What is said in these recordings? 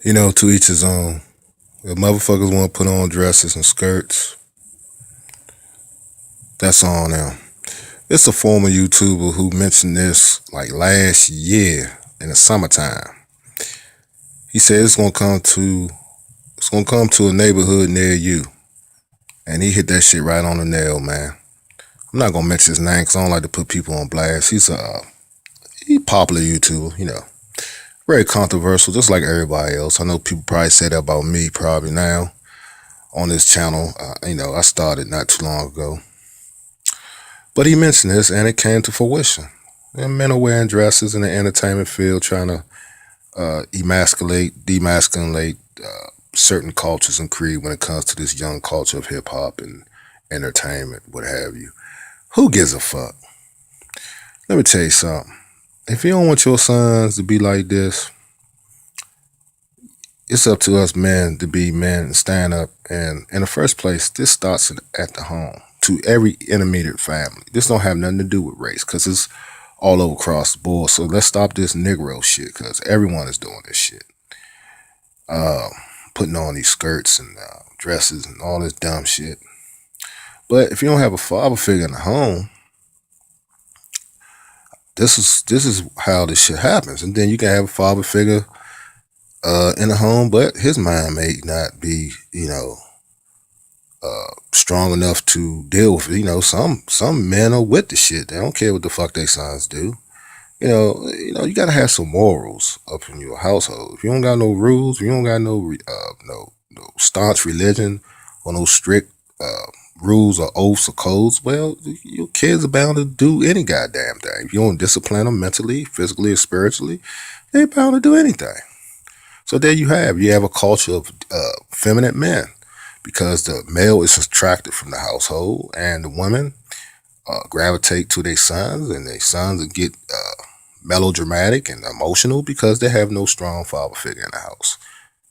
To each his own. If motherfuckers want to put on dresses and skirts, that's on them. It's a former YouTuber who mentioned this like last year in the summertime. He said it's gonna come to a neighborhood near you, and he hit that shit right on the nail, man. I'm not gonna mention his name because I don't like to put people on blast. He popular YouTuber, very controversial, just like everybody else. I know people probably say that about me probably now on this channel. I started not too long ago. But he mentioned this and it came to fruition. And men are wearing dresses in the entertainment field trying to demasculate certain cultures and creed when it comes to this young culture of hip hop and entertainment, what have you. Who gives a fuck? Let me tell you something. If you don't want your sons to be like this, it's up to us men to be men and stand up. And in the first place, this starts at the home to every intermediate family. This don't have nothing to do with race because it's all over across the board. So let's stop this Negro shit because everyone is doing this shit. Uh, Putting on these skirts and dresses and all this dumb shit. But if you don't have a father figure in the home, this is how this shit happens. And then you can have a father figure in the home, but his mind may not be, strong enough to deal with it. Some men are with the shit. They don't care what the fuck their sons do. You gotta have some morals up in your household. If you don't got no rules, if you don't got no staunch religion or no strict rules or oaths or codes, well, your kids are bound to do any goddamn thing. If you don't discipline them mentally, physically, or spiritually, they're bound to do anything. So there you have a culture of feminine men because the male is attracted from the household and the women gravitate to their sons and their sons get melodramatic and emotional because they have no strong father figure in the house.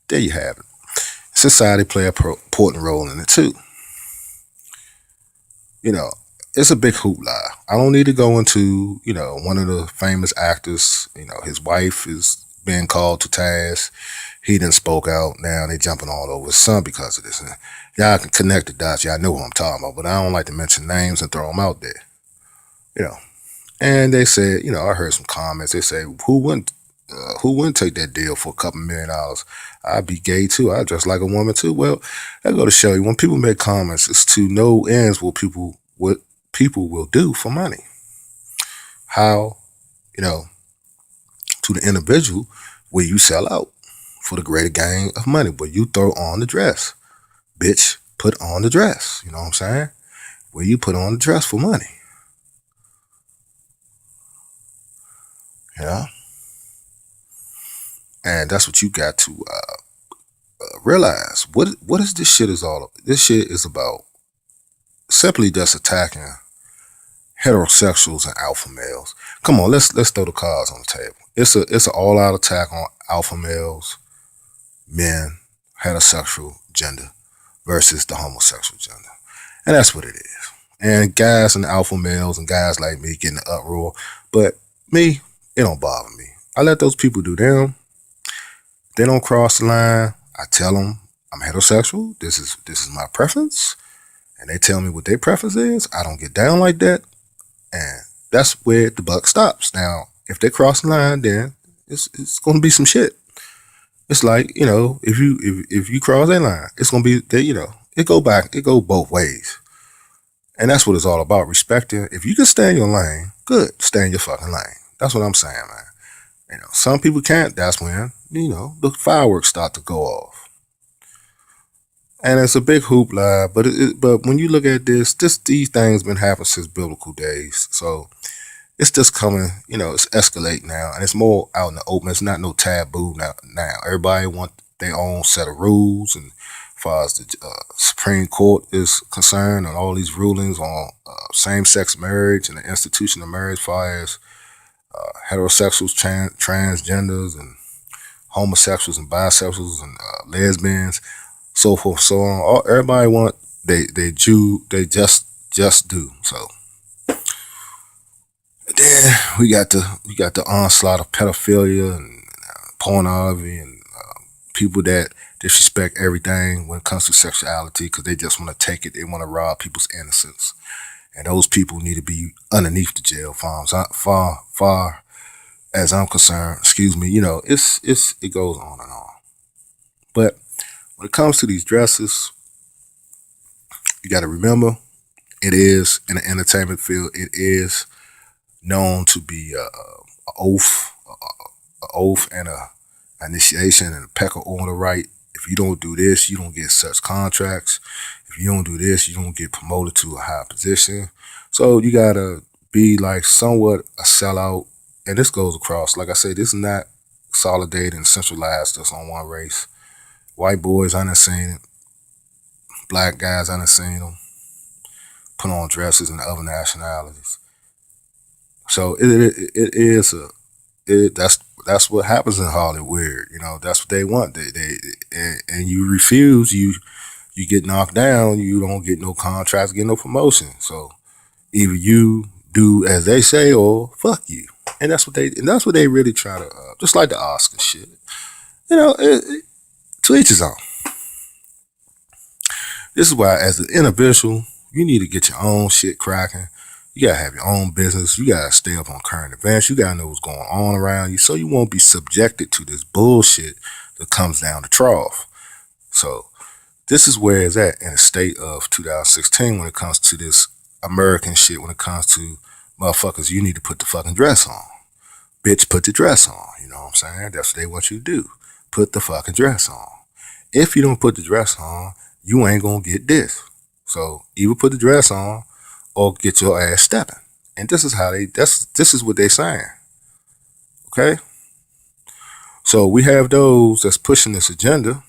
There you have it. Society play a important role in it too. You know, it's a big hoopla. I don't need to go into, one of the famous actors, his wife is being called to task. He done spoke out. Now they jumping all over his son because of this. And y'all can connect the dots. Y'all know who I'm talking about, but I don't like to mention names and throw them out there. You know, and they said, I heard some comments. They say, who wouldn't take that deal for a couple $1,000,000? I'd be gay too. I'd dress like a woman too. Well, I go to show you when people make comments, it's to no ends what people will do for money. How, you know, to the individual will you sell out for the greater gain of money? Will you throw on the dress? Bitch, put on the dress. You know what I'm saying? Will you put on the dress for money? Yeah. And that's what you got to realize. What is this shit is all? This shit is about simply just attacking heterosexuals and alpha males. Come on, let's throw the cards on the table. It's an all out attack on alpha males, men, heterosexual gender versus the homosexual gender, and that's what it is. And guys and alpha males and guys like me getting the uproar, but me, it don't bother me. I let those people do them. They don't cross the line. I tell them I'm heterosexual. This is my preference, and they tell me what their preference is. I don't get down like that, and that's where the buck stops. Now, if they cross the line, then it's going to be some shit. It's like if you cross that line, it's going to be it go both ways, and that's what it's all about. Respecting. If you can stay in your lane, good. Stay in your fucking lane. That's what I'm saying, man. Some people can't. That's when the fireworks start to go off, and it's a big hoopla. But when you look at these things been happening since biblical days. So it's just coming. It's escalating now, and it's more out in the open. It's not no taboo now. Now everybody want their own set of rules, and as far as the Supreme Court is concerned, and all these rulings on same-sex marriage and the institution of marriage, as far as heterosexuals, transgenders, and homosexuals and bisexuals and lesbians, so forth, so on. Everybody want they just do. So then we got the onslaught of pedophilia and pornography and people that disrespect everything when it comes to sexuality because they just want to take it. They want to rob people's innocence. And those people need to be underneath the jail farms. Far as I'm concerned, excuse me, it goes on and on. But when it comes to these dresses, you got to remember, it is in the entertainment field. It is known to be a oath and a initiation and a pecker order right. If you don't do this, you don't get such contracts. If you don't do this, you don't get promoted to a high position. So you gotta be like somewhat a sellout. And this goes across. Like I said, this is not consolidated and centralized just on one race. White boys, I done seen it. Black guys, I done seen them put on dresses in other nationalities. So that's what happens in Hollywood. That's what they want. And you refuse, you get knocked down. You don't get no contracts, get no promotion. So either you do as they say or fuck you. And that's what they really try to. Just like the Oscar shit. To each his own. This is why, as an individual, you need to get your own shit cracking. You gotta have your own business. You gotta stay up on current events. You gotta know what's going on around you so you won't be subjected to this bullshit that comes down the trough. So this is where it's at in the state of 2016 when it comes to this American shit, when it comes to motherfuckers, you need to put the fucking dress on. Bitch, put the dress on. You know what I'm saying? That's what they want you to do. Put the fucking dress on. If you don't put the dress on, you ain't gonna get this. So either put the dress on or get your ass stepping. And this is what they saying. Okay? So we have those that's pushing this agenda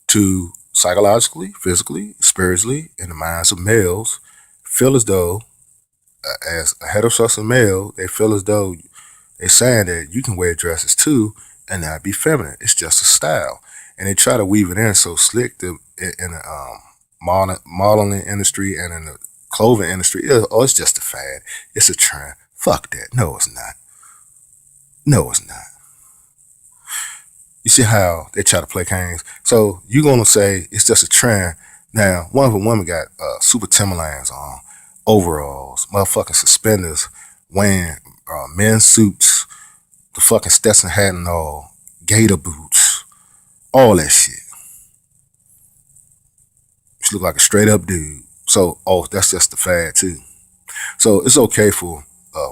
to psychologically, physically, spiritually, in the minds of males, feel as though, as a heterosexual male, they feel as though they're saying that you can wear dresses too and not be feminine. It's just a style. And they try to weave it in so slick in the modeling industry and in the clothing industry. Oh, it's just a fad. It's a trend. Fuck that. No, it's not. No, it's not. You see how they try to play games? So you're going to say it's just a trend. Now, one of the women got super Timberlands on, overalls, motherfucking suspenders, wearing men's suits, the fucking Stetson hat and all, gator boots, all that shit. She look like a straight up dude. So, that's just the fad too. So it's okay for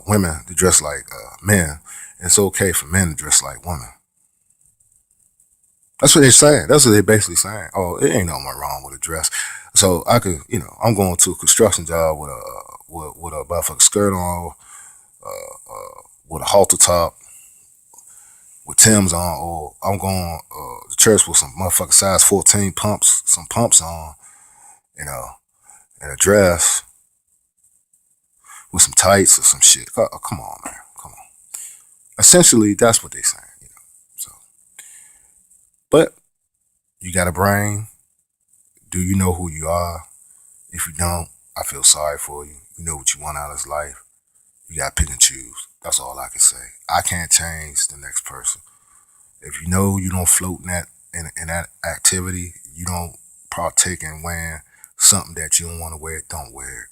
women to dress like men. And it's okay for men to dress like women. That's what they're saying. That's what they're basically saying. Oh, it ain't nothing wrong with a dress. So I could, I'm going to a construction job with a motherfucking skirt on, with a halter top, with Tim's on, or I'm going to church with some motherfucking size 14 pumps, some pumps on, and a dress with some tights or some shit. Oh, come on, man. Come on. Essentially, that's what they're saying, So, but you got a brain. Do you know who you are? If you don't, I feel sorry for you. You know what you want out of this life. You got to pick and choose. That's all I can say. I can't change the next person. If you know you don't float in that activity, you don't partake in wearing something that you don't want to wear, don't wear it.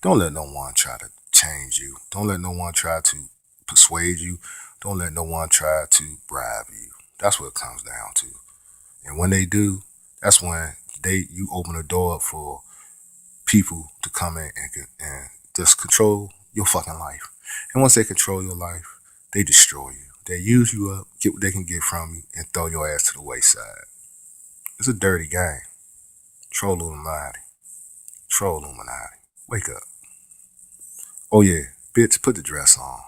Don't let no one try to change you. Don't let no one try to persuade you. Don't let no one try to bribe you. That's what it comes down to. And when they do, that's when you open the door up for people to come in and just control your fucking life. And once they control your life, they destroy you. They use you up, get what they can get from you, and throw your ass to the wayside. It's a dirty game. Troll Illuminati. Troll Illuminati. Wake up. Oh yeah, bitch, put the dress on.